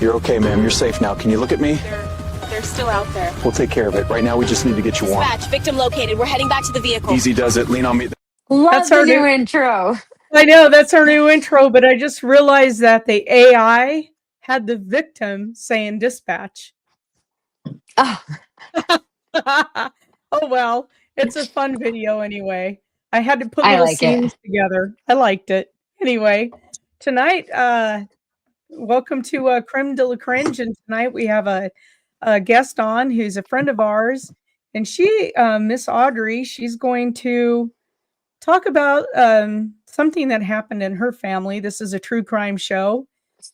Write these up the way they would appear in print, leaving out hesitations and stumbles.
You're okay, ma'am. You're safe now. Can you look at me? They're still out there. We'll take care of it. Right now, we just need to get you warm. Dispatch, victim located. We're heading back to the vehicle. Easy does it. Lean on me. Love That's the our new intro. I know that's our new intro, but I just realized that the AI had the victim saying dispatch. Oh, Oh well, it's a fun video anyway. I had to put I little like scenes it. together. I liked it. Anyway, tonight, welcome to Creme de la Cringe, and tonight we have a guest on who's a friend of ours, and she, Miss Audrey, she's going to talk about something that happened in her family. This is a true crime show,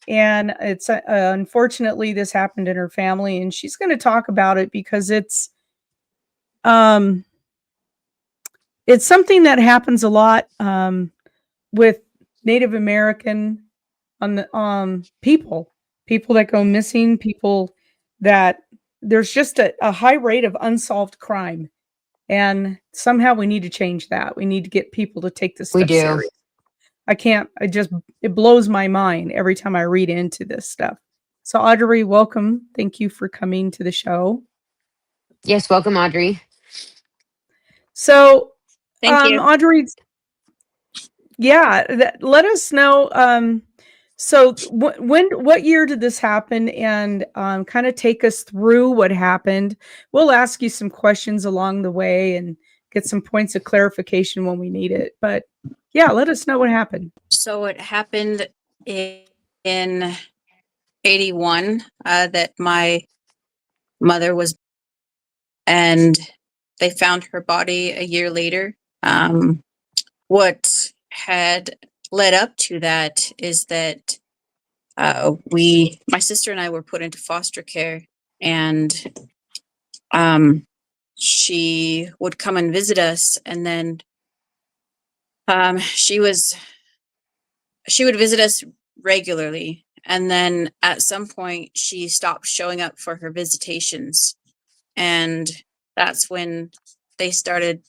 and it's unfortunately this happened in her family, and she's going to talk about it because um it's something that happens a lot with Native American on the people that go missing, people that there's just a high rate of unsolved crime. And somehow we need to change that. We need to get people to take this We stuff do. serious. It blows my mind every time I read into this stuff. So Audrey, welcome. Thank you for coming to the show. Yes, welcome, Audrey. So, Thank you. Audrey, yeah, let us know. So what year did this happen? And kind of take us through what happened. We'll ask you some questions along the way and get some points of clarification when we need it. But yeah, let us know what happened. So it happened in 81 that my mother was, and they found her body a year later. What had led up to that is that my sister and I were put into foster care, and she would come and visit us, and then she would visit us regularly, and then at some point she stopped showing up for her visitations, and that's when they started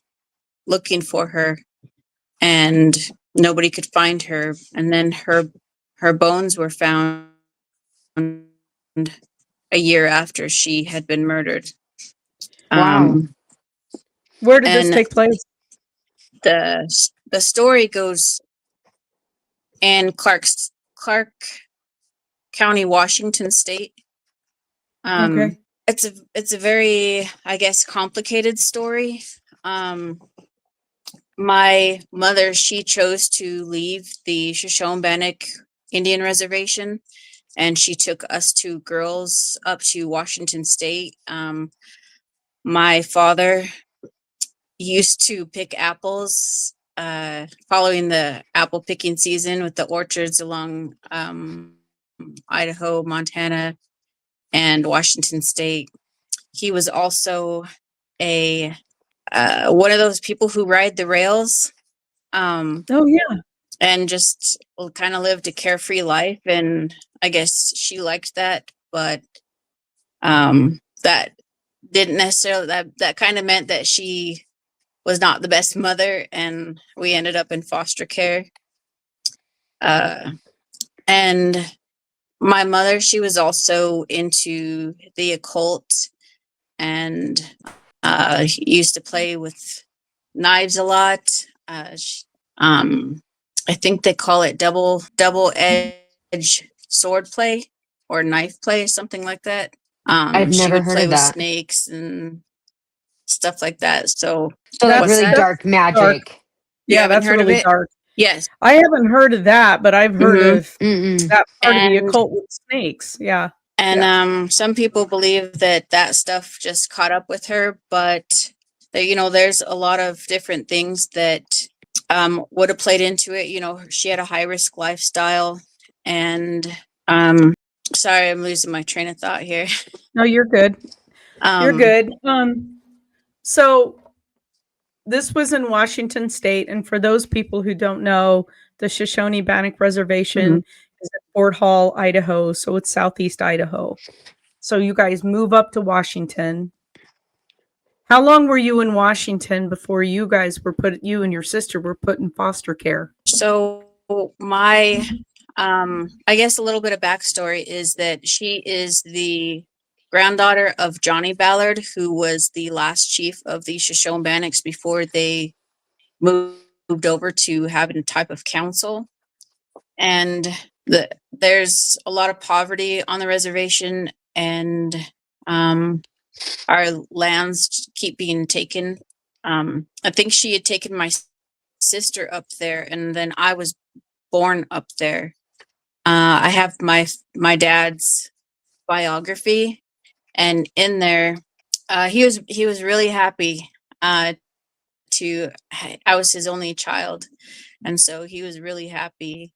looking for her, and nobody could find her, and then her bones were found a year after she had been murdered. Wow. Where did this and take place? the story goes in Clark County, Washington State. Okay. It's a very, I guess, complicated story. My mother, she chose to leave the Shoshone-Bannock Indian Reservation, and she took us two girls up to Washington State. My father used to pick apples following the apple picking season with the orchards along Idaho, Montana, and Washington State. He was also a one of those people who ride the rails, Oh yeah. and just kind of lived a carefree life. And I guess she liked that, but that didn't necessarily, that kind of meant that she was not the best mother, and we ended up in foster care. And my mother, she was also into the occult, and used to play with knives a lot. I think they call it double edge sword play or knife play, something like that. I've She never would heard play of with that. snakes and stuff like that. So So like That's really dark. dark magic. you Yeah, haven't that's heard of really it? dark. Yes. I haven't heard of that, but I've heard Mhm. of Mm-mm. that part of the And occult with snakes. Yeah. And some people believe that stuff just caught up with her, but there's a lot of different things that would have played into it. She had a high risk lifestyle, and sorry, I'm losing my train of thought here. No, you're good. You're Um, good. So this was in Washington State, and for those people who don't know, the Shoshone-Bannock Reservation is at Fort Hall, Idaho, so it's southeast Idaho. So you guys move up to Washington. How long were you in Washington before you and your sister were put in foster care? So my I guess a little bit of backstory is that she is the granddaughter of Johnny Ballard, who was the last chief of the Shoshones before they moved over to having a type of council. And there's a lot of poverty on the reservation, and our lands keep being taken. I think she had taken my sister up there, and then I was born up there. I have my dad's biography, and in there, he was really happy to. I was his only child, and so he was really happy.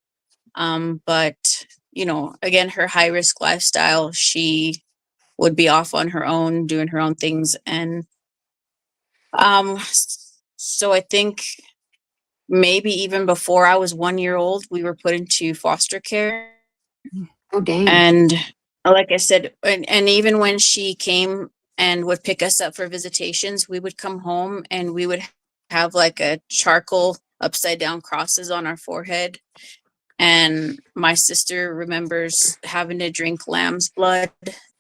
But you know, again, her high risk lifestyle, she would be off on her own, doing her own things, and um, so I think maybe even before I was 1 year old, we were put into foster care. Oh, dang. And like I said, and even when she came and would pick us up for visitations, we would come home and we would have like a charcoal upside down crosses on our forehead. And my sister remembers having to drink lamb's blood.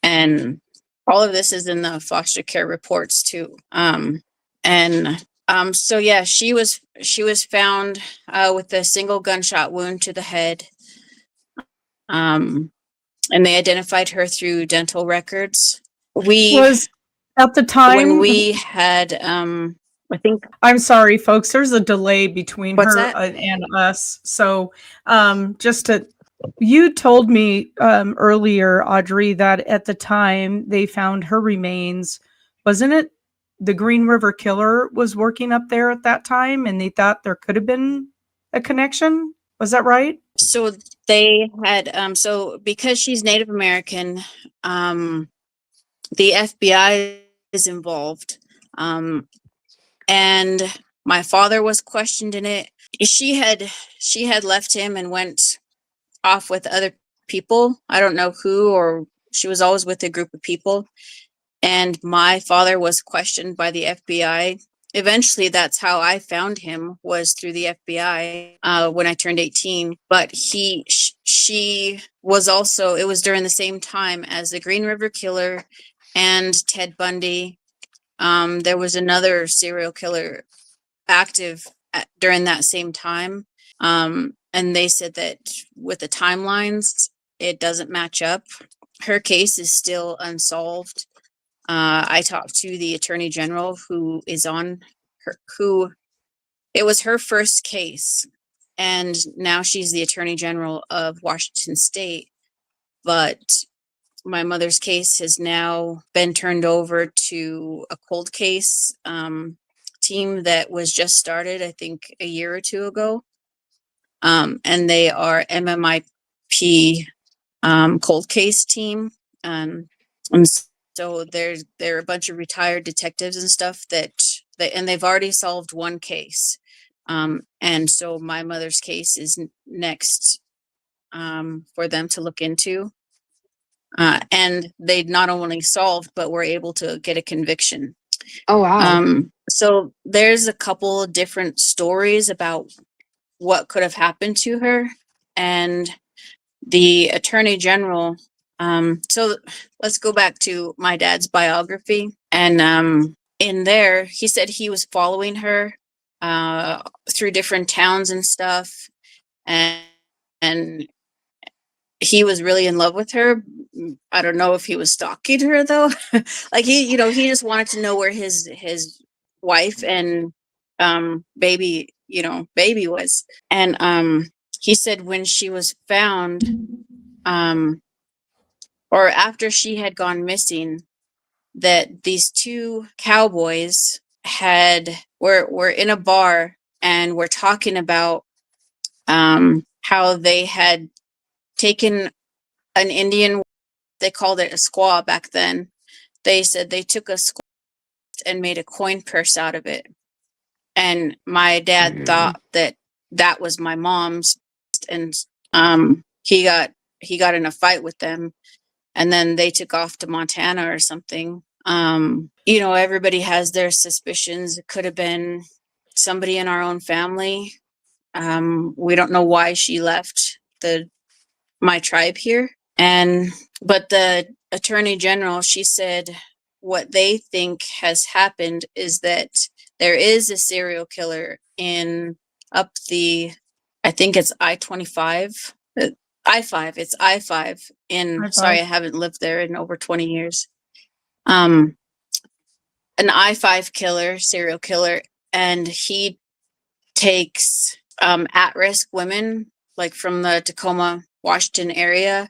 And all of this is in the foster care reports too. So yeah, she was found with a single gunshot wound to the head. And they identified her through dental records. Was at the time when we had I think I'm sorry, folks. There's a delay between what's her that? and us. So, just to, you told me earlier, Audrey, that at the time they found her remains, wasn't it? The Green River Killer was working up there at that time, and they thought there could have been a connection. Was that right? So they had so because she's Native American, the FBI is involved. And my father was questioned in it. She had left him and went off with other people. I don't know who, or she was always with a group of people. And my father was questioned by the FBI. Eventually, that's how I found him, was through the FBI when I turned 18. But she was also, it was during the same time as the Green River Killer and Ted Bundy. There was another serial killer active during that same time. And they said that with the timelines, it doesn't match up. Her case is still unsolved. I talked to the attorney general who is on her, who it was her first case, and now she's the attorney general of Washington State. But my mother's case has now been turned over to a cold case team that was just started, I think, a year or two ago. And they are MMIP cold case team. And so they're a bunch of retired detectives and stuff and they've already solved one case. And so my mother's case is next for them to look into. And they not only solved, but were able to get a conviction. Oh, wow. So there's a couple of different stories about what could have happened to her. And the attorney general, so let's go back to my dad's biography. And in there, he said he was following her through different towns and stuff. And he was really in love with her. I don't know if he was stalking her though. Like he just wanted to know where his wife and baby was. And he said when she was found, or after she had gone missing, that these two cowboys were in a bar and were talking about how they had taken an Indian, they called it a squaw back then. They said they took a squaw and made a coin purse out of it. And my dad thought that was my mom's, and he got in a fight with them, and then they took off to Montana or something. Everybody has their suspicions. It could have been somebody in our own family. We don't know why she left the my tribe here. But the attorney general, she said what they think has happened is that there is a serial killer in up the, I think it's I-25, I-5, it's I-5 in, sorry, I haven't lived there in over 20 years. An I-5 killer, serial killer, and he takes at-risk women, like from the Tacoma, Washington area,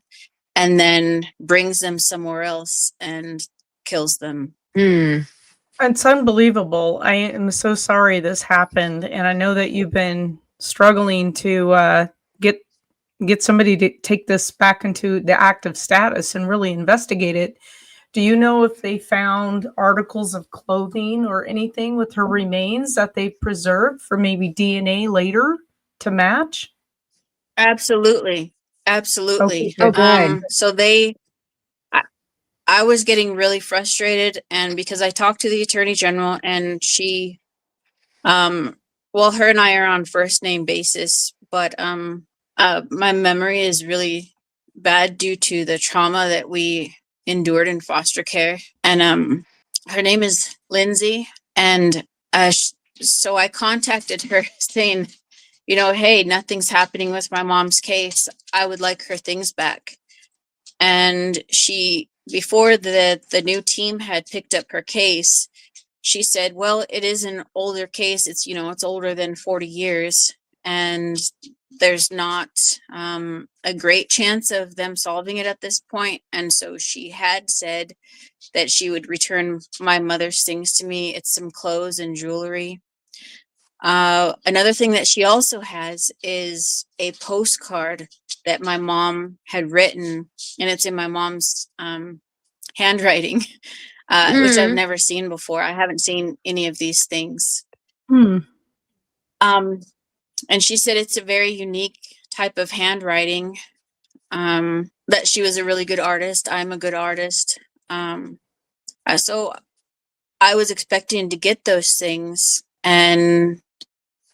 and then brings them somewhere else and kills them. It's unbelievable. I am so sorry this happened, and I know that you've been struggling to get somebody to take this back into the active status and really investigate it. Do you know if they found articles of clothing or anything with her remains that they preserved for maybe DNA later to match? Absolutely. Okay, Oh, good. So I was getting really frustrated, and because I talked to the attorney general, and she, well, her and I are on first name basis, but my memory is really bad due to the trauma that we endured in foster care. And her name is Lindsay, and so I contacted her saying, you know, hey, nothing's happening with my mom's case. I would like her things back. And she, before the new team had picked up her case, she said, well, it is an older case. It's, you know, it's older than 40 years. And there's not a great chance of them solving it at this point. And so she had said that she would return my mother's things to me. It's some clothes and jewelry. Another thing that she also has is a postcard that my mom had written, and it's in my mom's handwriting, which I've never seen before. I haven't seen any of these things. And she said it's a very unique type of handwriting, that she was a really good artist. I'm a good artist. So I was expecting to get those things, and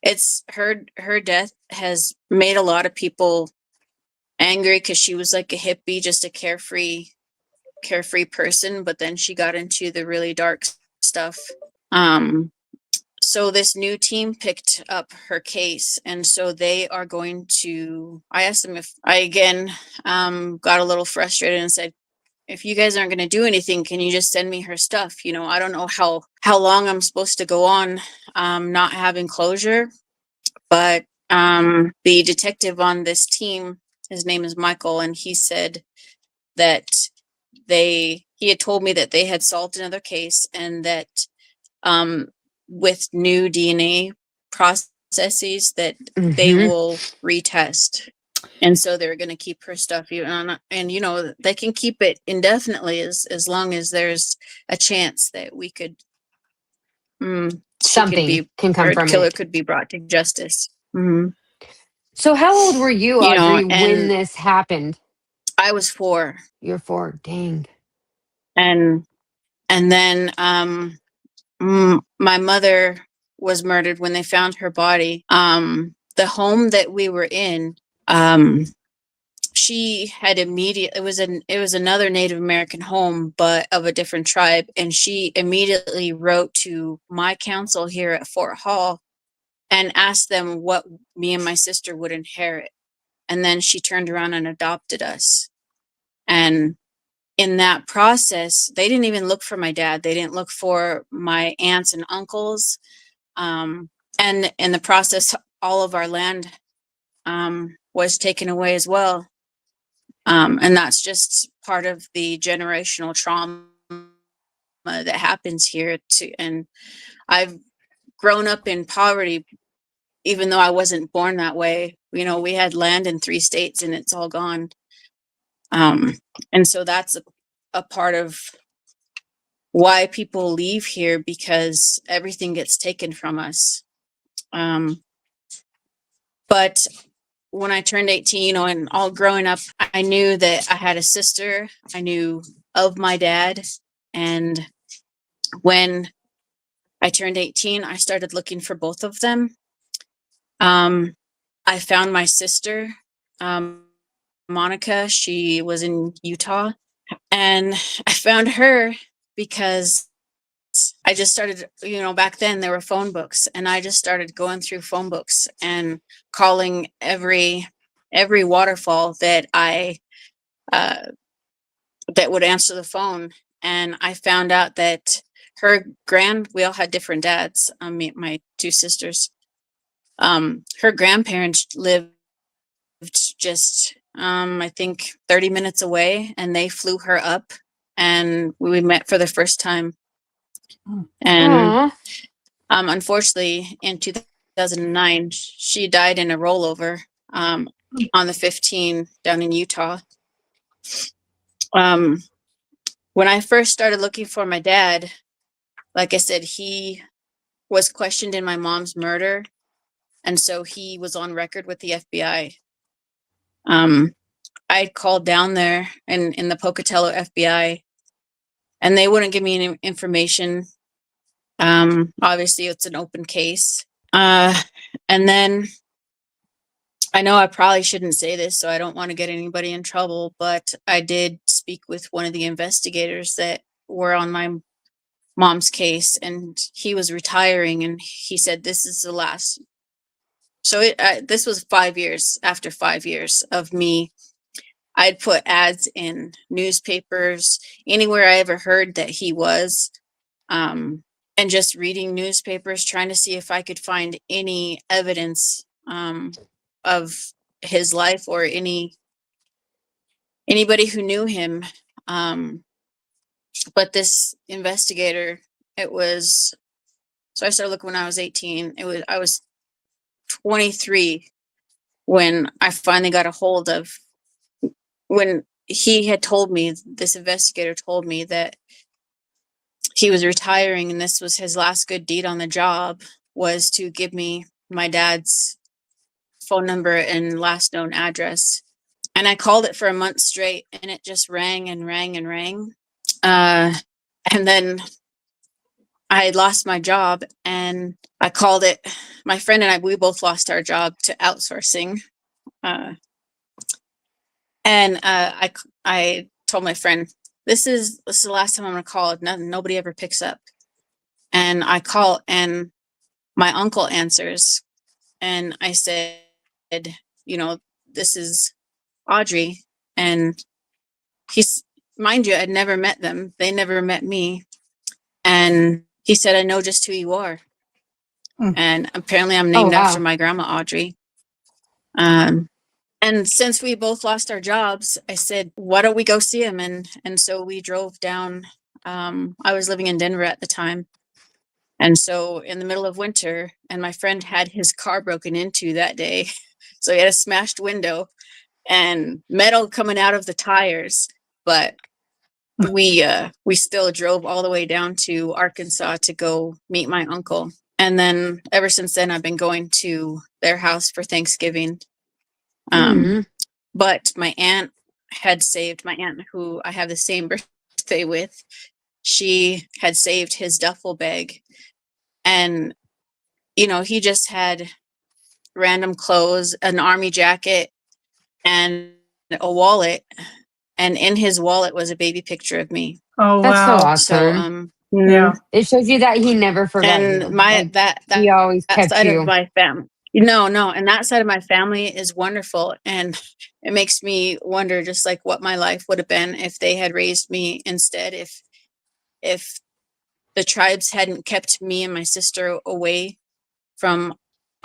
it's her death has made a lot of people angry because she was like a hippie, just a carefree person, but then she got into the really dark stuff. So this new team picked up her case, and so they are going to, I asked them if I again got a little frustrated and said, if you guys aren't going to do anything, can you just send me her stuff? You know, I don't know how long I'm supposed to go on not having closure. But the detective on this team, his name is Michael, and he said that he had told me that they had solved another case, and that with new DNA processes that they will retest. And so they're going to keep her stuff even on, and you know, they can keep it indefinitely as long as there's a chance that we could Something can come from killer it. could be brought to justice. So how old were you, You know, Audrey, when this happened? I was 4. You're 4. Dang. And then my mother was murdered when they found her body. The home that we were in, she had it was another Native American home, but of a different tribe, and she immediately wrote to my council here at Fort Hall and asked them what me and my sister would inherit. And then she turned around and adopted us. And in that process, they didn't even look for my dad. They didn't look for my aunts and uncles. And in the process, all of our land was taken away as well. And that's just part of the generational trauma that happens here too. And I've grown up in poverty, even though I wasn't born that way. You know, we had land in 3 states and it's all gone. And so that's a part of why people leave here, because everything gets taken from us. But when I turned 18, you know, and all growing up, I knew that I had a sister. I knew of my dad. And when I turned 18, I started looking for both of them. I found my sister. Monica. She was in Utah. And I found her because I just started, back then there were phone books, and I just started going through phone books and calling every waterfall that uh, that would answer the phone. And I found out that we all had different dads, my two sisters. Her grandparents lived just, I think 30 minutes away, and they flew her up and we met for the first time. And Aw. unfortunately, in 2009, she died in a rollover on the 15 down in Utah. When I first started looking for my dad, like I said, he was questioned in my mom's murder, and so he was on record with the FBI. I called down there in the Pocatello FBI, and they wouldn't give me any information. Obviously, it's an open case. And then I know I probably shouldn't say this, so I don't want to get anybody in trouble, but I did speak with one of the investigators that were on my mom's case, and he was retiring, and he said, this is the last. So this was 5 years after 5 years of me. I'd put ads in newspapers, anywhere I ever heard that he was, and just reading newspapers, trying to see if I could find any evidence of his life or anybody who knew him. But this investigator, so I started looking when I was 18. I was 23 when I finally got a hold of, when this investigator told me that he was retiring and this was his last good deed on the job, was to give me my dad's phone number and last known address. And I called it for a month straight, and it just rang and rang and rang. And then I had lost my job, and I called it. My friend and we both lost our job to outsourcing. And I told my friend, this is the last time I'm going to call it. Nobody ever picks up. And I call, and my uncle answers. And I said, this is Audrey. And mind you, I'd never met them. They never met me. And he said, I know just who you are. And apparently I'm named after my grandma, Audrey. And since we both lost our jobs, I said, why don't we go see him? And so we drove down. I was living in Denver at the time. And so in the middle of winter, and my friend had his car broken into that day. So he had a smashed window and metal coming out of the tires. But we still drove all the way down to Arkansas to go meet my uncle. And then ever since then, I've been going to their house for Thanksgiving. But my aunt, who I have the same birthday with, she had saved his duffel bag. And, he just had random clothes, an army jacket, and a wallet. And in his wallet was a baby picture of me. Oh, That's so wow. awesome. So, Yeah. It shows you that he never forgot and you. my Like, that he always that kept side you. of my family, no, and that side of my family is wonderful, and it makes me wonder just like what my life would have been if they had raised me instead, if the tribes hadn't kept me and my sister away from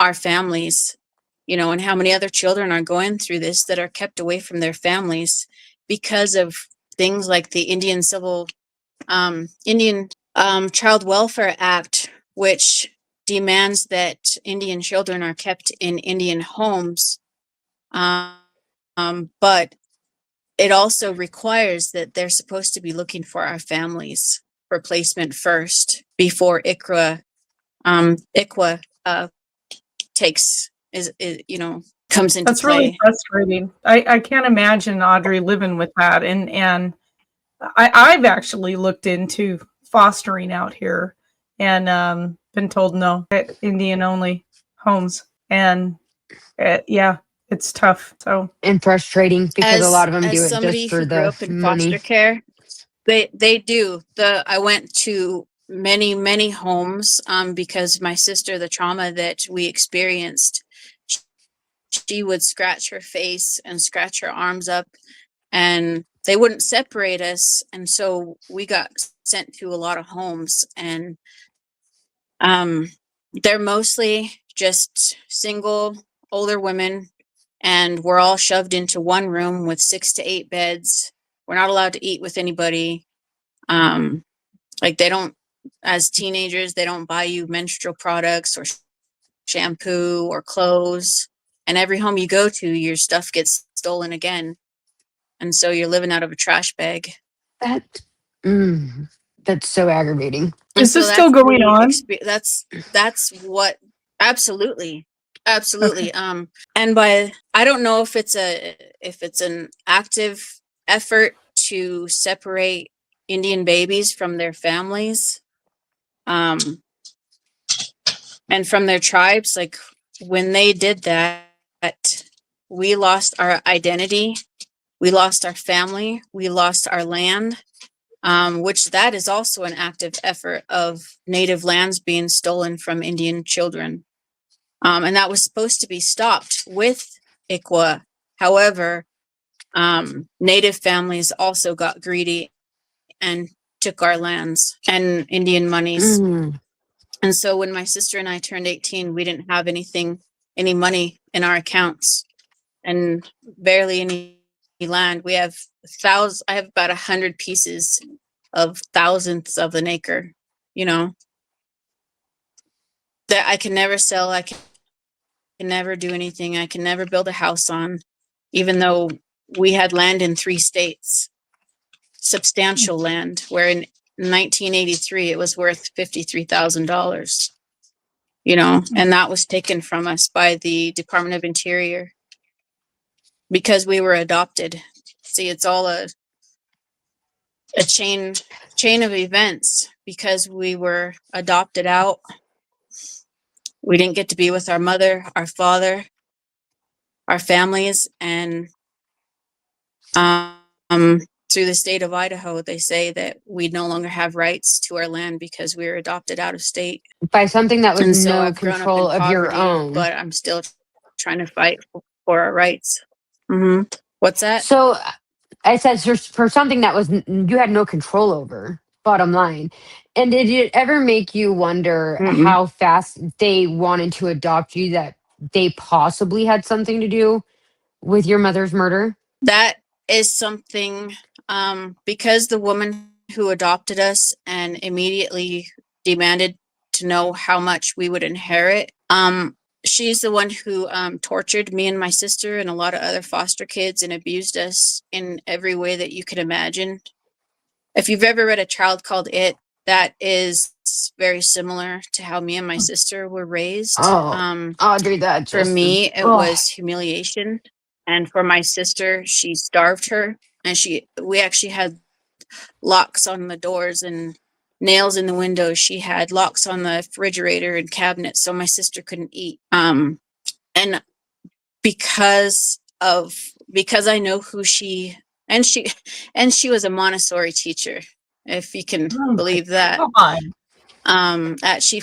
our families, and how many other children are going through this that are kept away from their families because of things like the Indian Child Welfare Act, which demands that Indian children are kept in Indian homes. But it also requires that they're supposed to be looking for our families for placement first before ICRA takes comes into That's play. really frustrating. I can't imagine Audrey living with that. And I've actually looked into fostering out here and been told no, Indian only homes. And yeah, it's tough. So And frustrating because a lot of them do As it just somebody for who grew the up in foster money. care, they do. I went to many homes because my sister, the trauma that we experienced, she would scratch her face and scratch her arms up, and they wouldn't separate us, and so we got sent to a lot of homes, and um they're mostly just single older women, and we're all shoved into one room with 6 to 8 beds. We're not allowed to eat with anybody. Like, they don't, as teenagers, they don't buy you menstrual products or shampoo or clothes. And every home you go to, your stuff gets stolen again. And so you're living out of a trash bag. That that's so aggravating. And is so this still that's going on? that's what, absolutely. Absolutely. Okay. And I don't know if it's an active effort to separate Indian babies from their families, and from their tribes. Like, when they did that, we lost our identity, we lost our family, we lost our land, which that is also an active effort of native lands being stolen from Indian children. And that was supposed to be stopped with ICWA. However, native families also got greedy and took our lands and Indian monies. Mm. And so when my sister and I turned 18, we didn't have any money in our accounts, and barely any land. We have I have about 100 pieces of thousandths of an acre, you know, that I can never sell. I can never do anything. I can never build a house on, even though we had land in 3 states, substantial land, where in 1983 it was worth $53,000, you know, and that was taken from us by the Department of Interior because we were adopted. See, it's all a chain of events. Because we were adopted out, we didn't get to be with our mother, our father, our families, and through the state of Idaho, they say that we no longer have rights to our land because we were adopted out of state. By something that was And so no I've grown up in control of your poverty, own. but I'm still trying to fight for our rights. What's that? So I said for something that was you had no control over, bottom line. And did it ever make you wonder Mm-mm. how fast they wanted to adopt you, that they possibly had something to do with your mother's murder? That is something, because the woman who adopted us and immediately demanded to know how much we would inherit. She's the one who tortured me and my sister and a lot of other foster kids and abused us in every way that you could imagine. If you've ever read A Child Called It, that is very similar to how me and my sister were raised. Oh, Audrey, that For just me, it oh, was humiliation, and for my sister, she starved her, and we actually had locks on the doors and nails in the windows. She had locks on the refrigerator and cabinets, so my sister couldn't eat. And because I know who she and she and she was a Montessori teacher, if you can Oh my believe that. God. At She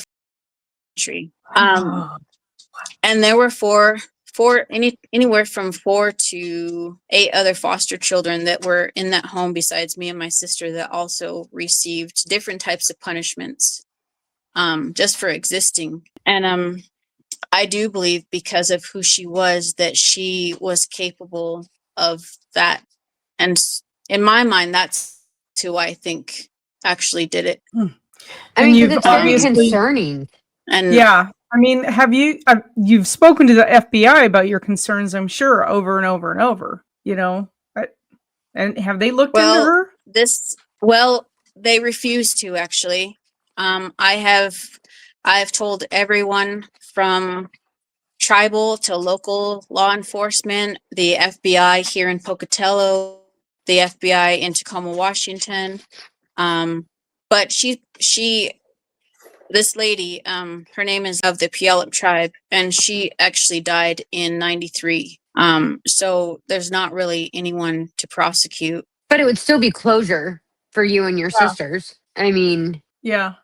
Tree. Oh. And there were anywhere from 4 to 8 other foster children that were in that home besides me and my sister that also received different types of punishments, just for existing. And I do believe, because of who she was, that she was capable of that. And in my mind, that's who I think actually did it. I And mean, because you've it's very obviously, concerning. And yeah. I mean, you've spoken to the FBI about your concerns, I'm sure, over and over and over, you know? And have they looked into well, her? they refuse to, actually. I have told everyone from tribal to local law enforcement, the FBI here in Pocatello, the FBI in Tacoma, Washington. But this lady, her name is of the Puyallup tribe, and she actually died in 93. So there's not really anyone to prosecute. But it would still be closure for you and your Yeah. sisters. I mean, Yeah.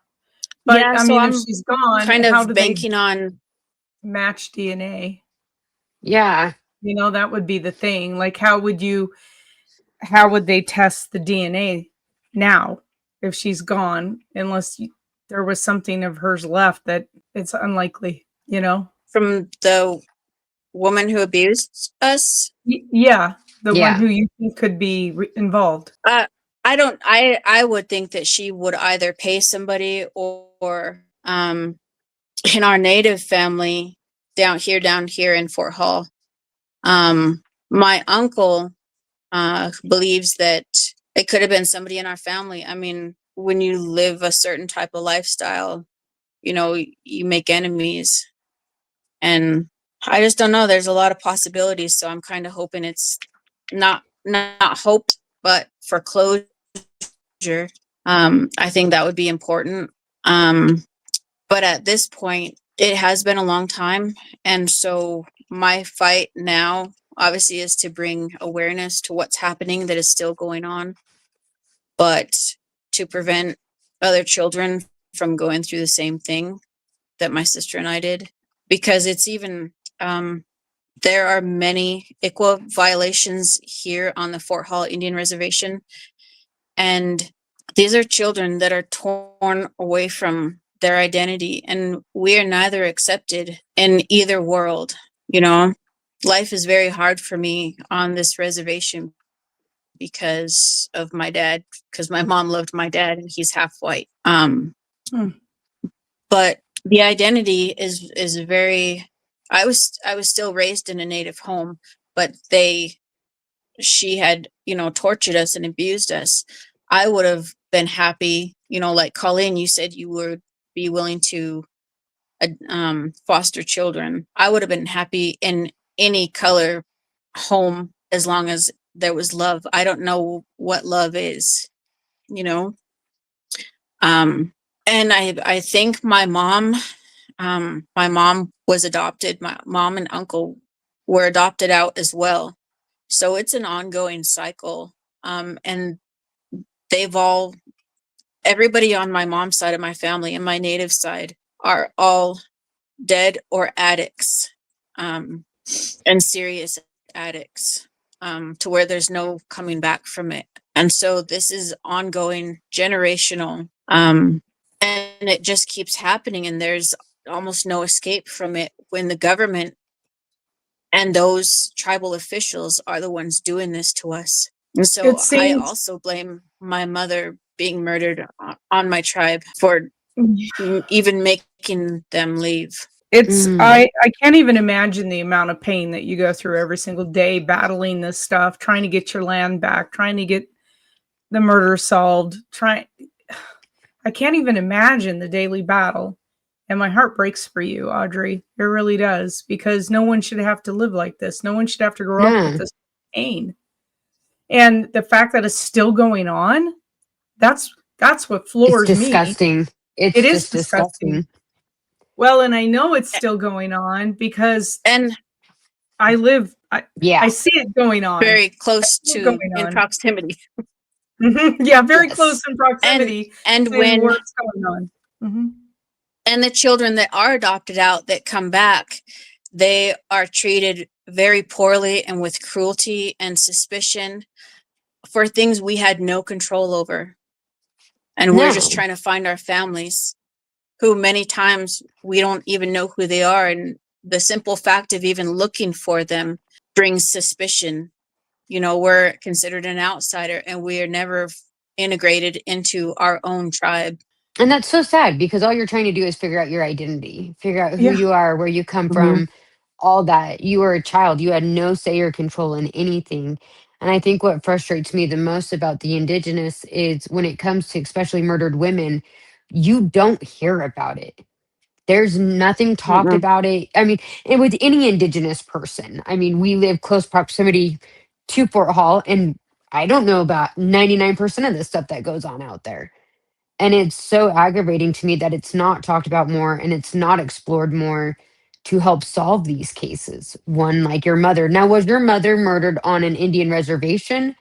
But Yeah, I so mean, if I'm she's gone, kind how of do they banking on. match DNA? yeah. You know, that would be the thing. Like, how would they test the DNA now if she's gone? Unless there was something of hers left, that it's unlikely, you know? From the woman who abused us. Yeah, the one Yeah. who you think could be involved. I don't. I would think that she would either pay somebody or in our native family down here in Fort Hall. My uncle believes that it could have been somebody in our family. I mean, when you live a certain type of lifestyle, you make enemies, and I just don't know. There's a lot of possibilities, so I'm kind of hoping it's not hope, but for closure. I think that would be important. But at this point, it has been a long time, and so my fight now obviously is to bring awareness to what's happening that is still going on, but to prevent other children from going through the same thing that my sister and I did, because it's even there are many ICWA violations here on the Fort Hall Indian Reservation, and these are children that are torn away from their identity, and we are neither accepted in either world. You know, life is very hard for me on this reservation because of my dad, because my mom loved my dad and he's half white. Hmm. But the identity is very. I was still raised in a native home, but she had, tortured us and abused us. I would have been happy, like Colleen, you said you would be willing to foster children. I would have been happy in any color home as long as there was love. I don't know what love is, you know. And I think my mom was adopted. My mom and uncle were adopted out as well. So it's an ongoing cycle. And they've all, everybody on my mom's side of my family and my native side are all dead or addicts, and serious addicts, to where there's no coming back from it. And so this is ongoing generational, and it just keeps happening, and there's almost no escape from it when the government and those tribal officials are the ones doing this to us. And It so I seems also blame my mother being murdered on my tribe for even making them leave. Mm. I can't even imagine the amount of pain that you go through every single day battling this stuff, trying to get your land back, trying to get the murder solved, I can't even imagine the daily battle. And my heart breaks for you, Audrey. It really does, because no one should have to live like this. No one should have to grow up with No, this pain. And the fact that it's still going on, that's what it's floors me. disgusting. It It's is just disgusting. disgusting. Well, and I know it's still going on because And I Yeah. see it going on. very close See it to going in on. proximity. Yeah, very close Yes. in And proximity and to when what's going on. Mhm. and the children that are adopted out that come back, they are treated very poorly and with cruelty and suspicion for things we had no control over. And we're just No. trying to find our families, who many times we don't even know who they are. And the simple fact of even looking for them brings suspicion. We're considered an outsider and we are never integrated into our own tribe. And that's so sad because all you're trying to do is figure out your identity, figure out who Yeah. you are, where you come Mhm. from, all that. You were a child. You had no say or control in anything. And I think what frustrates me the most about the indigenous is when it comes to especially murdered women, you don't hear about it. There's nothing talked Mm-mm. about it. I mean, and with any indigenous person, I mean, we live close proximity to Fort Hall, and I don't know about 99% of the stuff that goes on out there. And it's so aggravating to me that it's not talked about more and it's not explored more to help solve these cases. One like your mother. Now, was your mother murdered on an Indian reservation,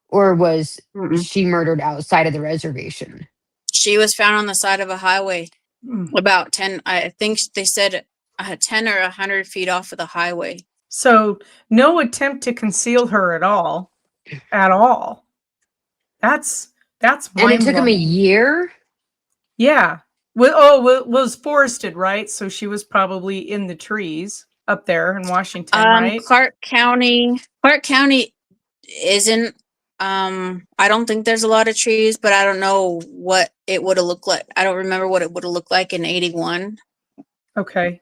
or was Mm-mm. she murdered outside of the reservation? She was found on the side of a highway, Mm. about 10, I think they said 10 or 100 feet off of the highway. So no attempt to conceal her at all. At all. That's And it mind took him a blowing. year? Yeah. Well, was forested, right? So she was probably in the trees up there in Washington, right? Clark County isn't, I don't think there's a lot of trees, but I don't know what it would have looked like. I don't remember what it would have looked like in 81. Okay.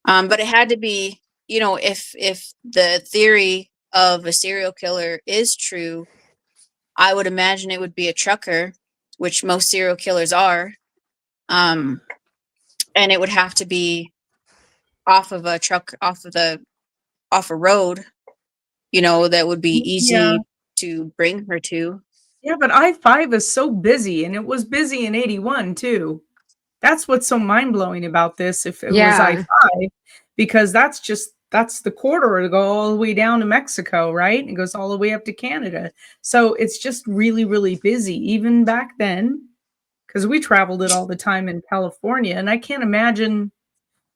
But it had to be, if the theory of a serial killer is true, I would imagine it would be a trucker, which most serial killers are. And it would have to be off of a truck, off a road, that would be Yeah. easy to bring her to. Yeah, but I-5 is so busy, and it was busy in 81 too. That's what's so mind-blowing about this, if it was Yeah. I-5, because that's the corridor to go all the way down to Mexico, right? It goes all the way up to Canada. So it's just really, really busy, even back then, because we traveled it all the time in California. And I can't imagine,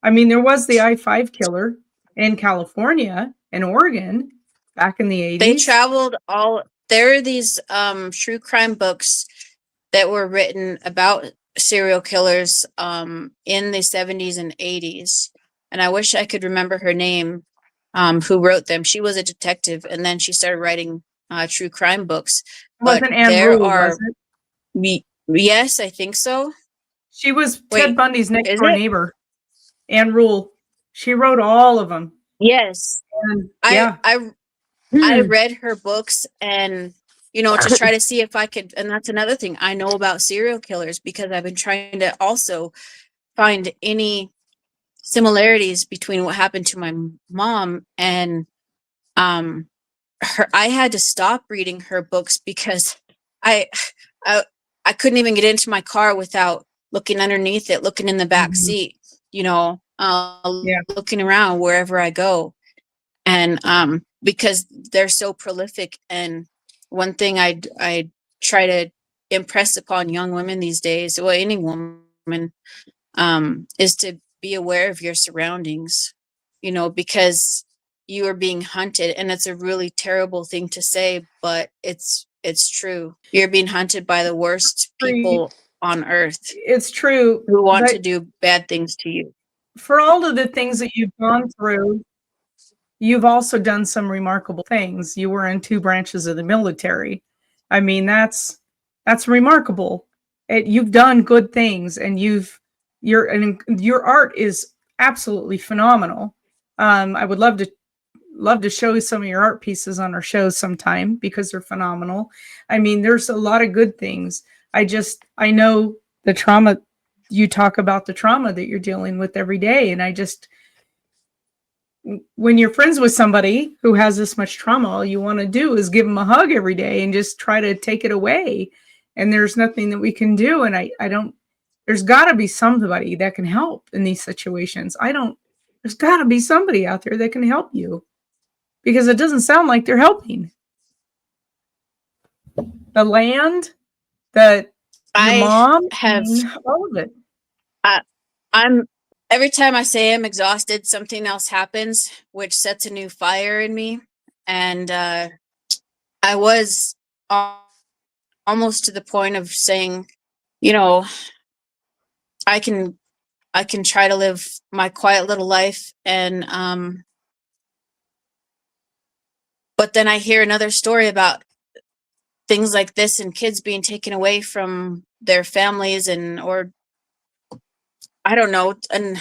I mean, there was the I-5 killer in California and Oregon back in the They 80s. traveled all. There are these true crime books that were written about serial killers in the 70s and 80s, and I wish I could remember her name, who wrote them. She was a detective, and then she started writing true crime books. It But wasn't Anne there Rule, was are, it? yes, I think so. She was Ted Wait, Bundy's next is door it? neighbor. Anne Rule. She wrote all of them. Yes. And I yeah. I I Hmm. read her books, and to try to see if I could, and that's another thing I know about serial killers, because I've been trying to also find any similarities between what happened to my mom and um her. I had to stop reading her books because I I I couldn't even get into my car without looking underneath it, looking in the back Mhm. seat, Yeah. looking around wherever I go. And because they're so prolific. And one thing I try to impress upon young women these days, well, any woman, is to be aware of your surroundings, because you are being hunted. And it's a really terrible thing to say, but it's true. You're being hunted by the worst people on earth It's true, who want to but do bad things to you. for all of the things that you've gone through, you've also done some remarkable things. You were in 2 branches of the military. I mean, that's remarkable. You've done good things, and your art is absolutely phenomenal. I would love to show you some of your art pieces on our show sometime because they're phenomenal. I mean, there's a lot of good things. I know the trauma. You talk about the trauma that you're dealing with every day, and when you're friends with somebody who has this much trauma, all you want to do is give them a hug every day and just try to take it away. And there's nothing that we can do. And I don't, there's got to be somebody that can help in these situations. There's got to be somebody out there that can help you because it doesn't sound like they're helping. The land, that your I mom, I have mean, all of it. I, I'm every time I say I'm exhausted, something else happens, which sets a new fire in me. And I was almost to the point of saying, you know, I can I can try to live my quiet little life, and but then I hear another story about things like this, and kids being taken away from their families, and or I don't know, and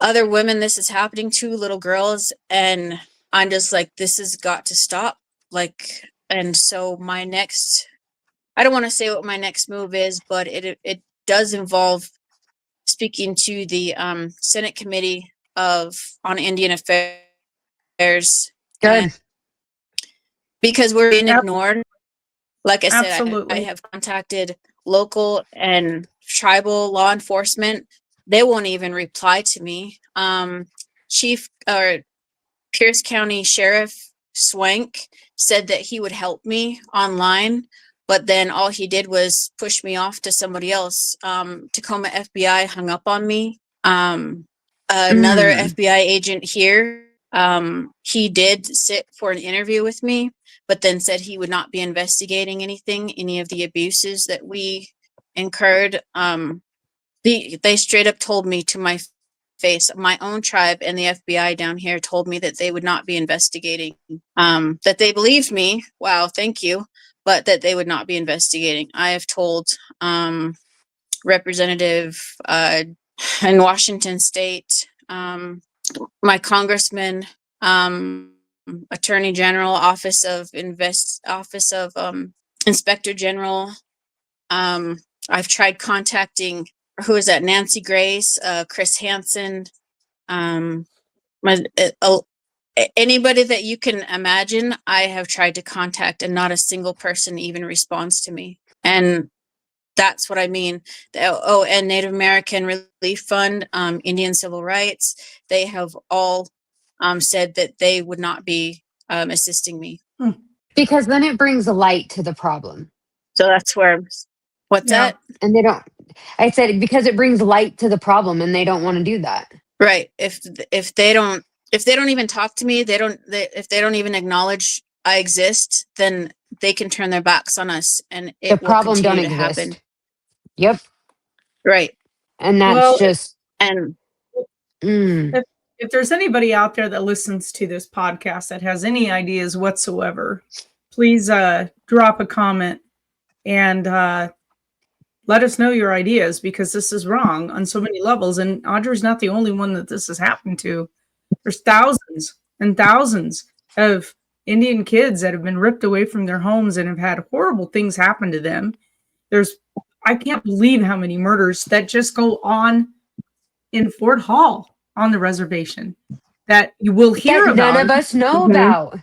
other women this is happening to, little girls. And I'm just like, this has got to stop. Like, and so my next, I don't want to say what my next move is, but it does involve speaking to the Senate Committee of on Indian Affairs. And Good. because we're being Ab- ignored, like I said, I Absolutely. have contacted local and tribal law enforcement, they won't even reply to me. Chief or Pierce County Sheriff Swank said that he would help me online, but then all he did was push me off to somebody else. Tacoma FBI hung up on me. Another FBI agent here, he did sit for an interview with me, but then said he would not be investigating any of the abuses that we incurred. They straight up told me to my face, my own tribe and the FBI down here told me that they would not be investigating, that they believed me. Wow, thank you. But that they would not be investigating. I have told Representative in Washington State, my congressman, Attorney General, Office of Inspector General. I've tried contacting, who is that? Nancy Grace, Chris Hansen, anybody that you can imagine. I have tried to contact, and not a single person even responds to me. And that's what I mean. Oh, and Native American Relief Fund, Indian Civil Rights, they have all said that they would not be assisting me. Because then it brings a light to the problem. So that's where, what's Yeah. that? And they don't, I said, because it brings light to the problem and they don't want to do that. Right. If they don't even talk to me, if they don't even acknowledge I exist, then they can turn their backs on us, and The it will problem don't continue to exist. happen. Yep. Right. And that's Well, just, And if there's anybody out there that listens to this podcast that has any ideas whatsoever, please drop a comment and let us know your ideas, because this is wrong on so many levels. And Audrey's not the only one that this has happened to. There's thousands and thousands of Indian kids that have been ripped away from their homes and have had horrible things happen to them. I can't believe how many murders that just go on in Fort Hall on the reservation that you will hear that about. none of us know Mhm. about.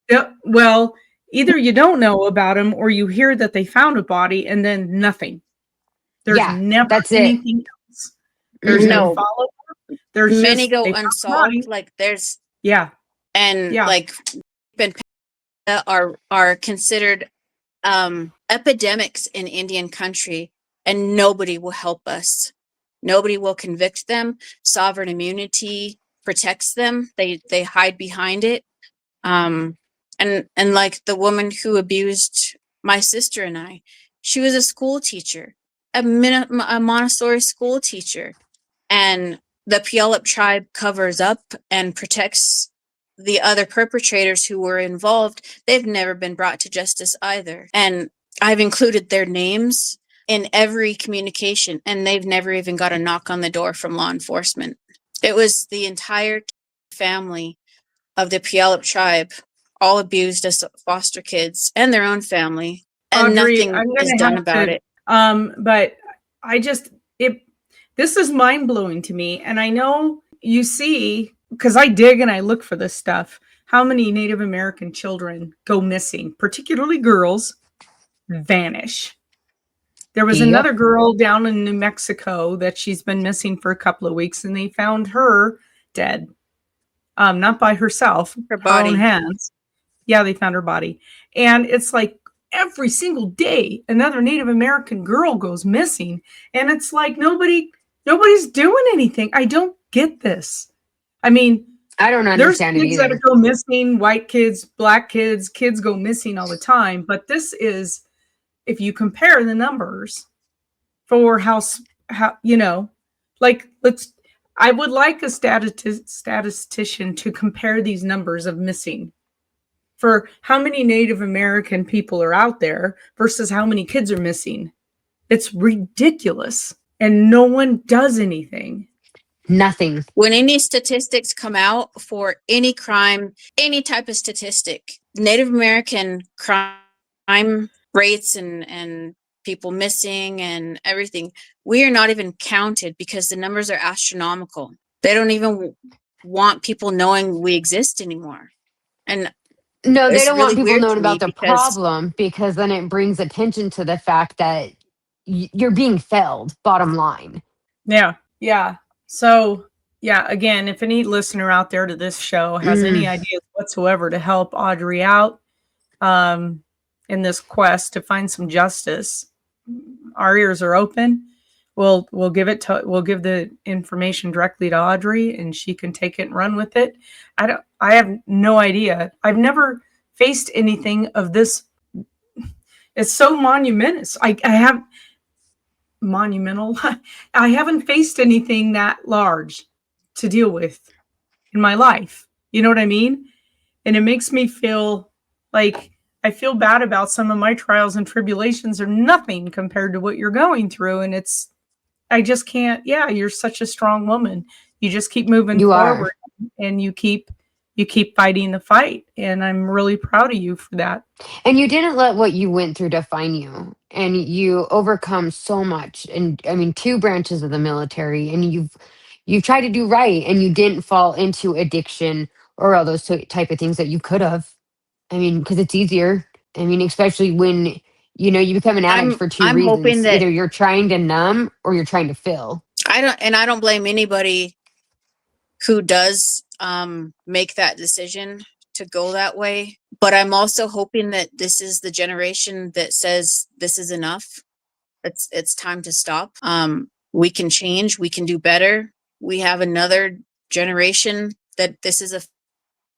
Yeah, well, either you don't know about them or you hear that they found a body and then nothing. There's Yeah, never that's it. anything else. There's no No. follow-up. There's Many just go they found a unsolved. body. Like there's, Yeah, and Yeah. like are considered epidemics in Indian country, and nobody will help us. Nobody will convict them. Sovereign immunity protects them. They hide behind it. And like the woman who abused my sister and I, she was a school teacher, a Montessori school teacher, and the Puyallup tribe covers up and protects the other perpetrators who were involved. They've never been brought to justice either. And I've included their names in every communication, and they've never even got a knock on the door from law enforcement. It was the entire family of the Puyallup tribe, all abused as foster kids and their own family, and Audrey, nothing I'm is gonna done have about to, it. but this is mind blowing to me. And I know you see, because I dig and I look for this stuff, how many Native American children go missing, particularly girls, vanish. There was Yep. another girl down in New Mexico that she's been missing for a couple of weeks, and they found her dead. Not by herself, Her own body. hands. Yeah, they found her body. And it's like every single day another Native American girl goes missing, and it's like nobody's doing anything. I don't get this. I mean, I don't there's understand it kids that either. go missing, white kids, black kids go missing all the time, but this is, if you compare the numbers for how like, I would like a statistician to compare these numbers of missing for how many Native American people are out there versus how many kids are missing. It's ridiculous, and no one does anything. Nothing. When any statistics come out for any crime, any type of statistic, Native American crime rates and people missing and everything, we are not even counted because the numbers are astronomical. They don't even want people knowing we exist anymore. And No, they it's don't want really people weird knowing to me about the because problem, because then it brings attention to the fact that you're being failed, bottom line. Yeah. Yeah. So, yeah, again, if any listener out there to this show has any Mm. ideas whatsoever to help Audrey out um, in this quest to find some justice, our ears are open. We'll give the information directly to Audrey, and she can take it and run with it. I have no idea. I've never faced anything of this. It's so monumentous. I have monumental. I haven't faced anything that large to deal with in my life. You know what I mean? And it makes me feel like I feel bad about some of my trials and tribulations are nothing compared to what you're going through. And I just can't, yeah, you're such a strong woman. You just keep moving You forward are. and you keep fighting the fight. And I'm really proud of you for that. And you didn't let what you went through define you. And you overcome so much. And I mean, two branches of the military, and you've tried to do right, and you didn't fall into addiction or all those type of things that you could have. I mean, because it's easier. I mean, especially when you become an addict for two I'm hoping reasons. that Either you're trying to numb or you're trying to fill. I don't blame anybody who does make that decision to go that way. But I'm also hoping that this is the generation that says this is enough. It's time to stop. We can change, we can do better. We have another generation that this is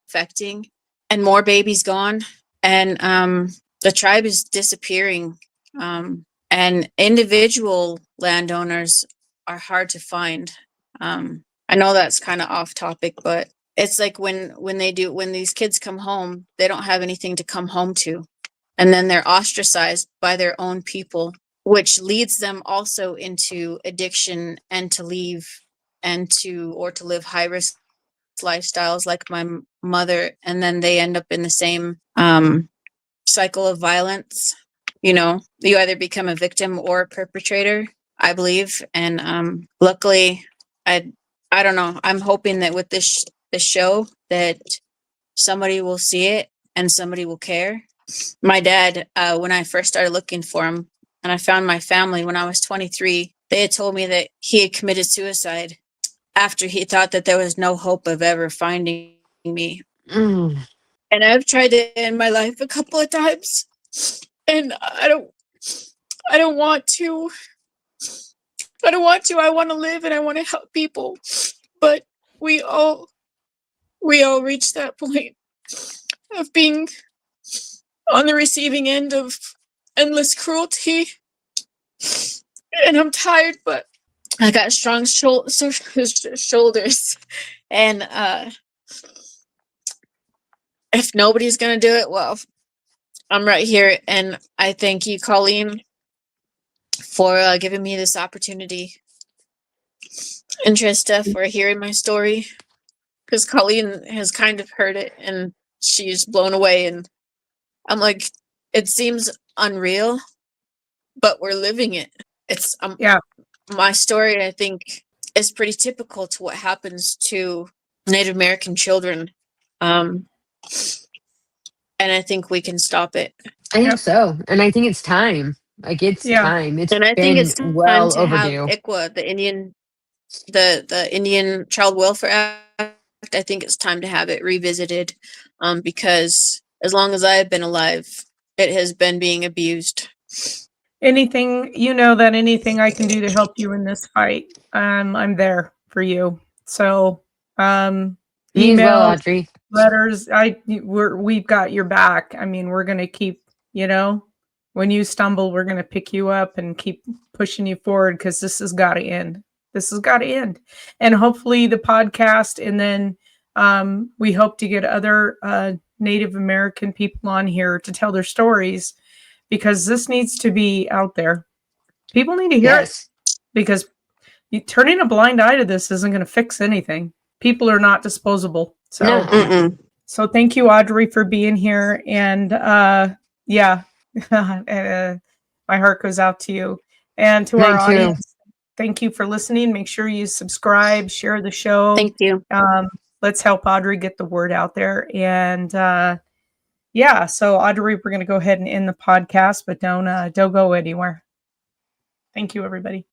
affecting, and more babies gone. And the tribe is disappearing. And individual landowners are hard to find. I know that's kind of off topic, but it's like when these kids come home, they don't have anything to come home to, and then they're ostracized by their own people, which leads them also into addiction and to leave and to live high risk lifestyles like my mother, and then they end up in the same cycle of violence. You either become a victim or a perpetrator, I believe. And luckily, I I don't know. I'm hoping that with this show that somebody will see it and somebody will care. My dad, when I first started looking for him, and I found my family when I was 23, they had told me that he had committed suicide after he thought that there was no hope of ever finding me. Mm. And I've tried to end my life a couple of times, and I don't want to. I don't want to. I want to live and I want to help people, but we all reach that point of being on the receiving end of endless cruelty. And I'm tired, but I got strong shoulders. And if nobody's gonna do it, well, I'm right here. And I thank you, Colleen, for giving me this opportunity, and Trista for hearing my story, because Colleen has kind of heard it and she's blown away. And I'm like, it seems unreal, but we're living it. It's Yeah. my story, I think, is pretty typical to what happens to Native American children. And I think we can stop it. I think Yep. so. And I think it's time. Like, it's Yeah. time. It's And I think been it's time well to have overdue. ICWA, the Indian Child Welfare Act. I think it's time to have it revisited, because as long as I've been alive, it has been being abused. Anything I can do to help you in this fight, I'm there for you. So, Me as well, emails, Audrey. letters, we've got your back. I mean, we're gonna keep, when you stumble, we're gonna pick you up and keep pushing you forward because this has got to end. This has got to end, and hopefully the podcast, and then we hope to get other Native American people on here to tell their stories because this needs to be out there. People need to hear it Yes. because turning a blind eye to this isn't going to fix anything. People are not disposable. So, No. so thank you, Audrey, for being here. And yeah, my heart goes out to you and to our Mine too. audience. Thank you for listening. Make sure you subscribe, share the show. Thank you. Let's help Audrey get the word out there. And yeah, so Audrey, we're going to go ahead and end the podcast, but don't go anywhere. Thank you, everybody.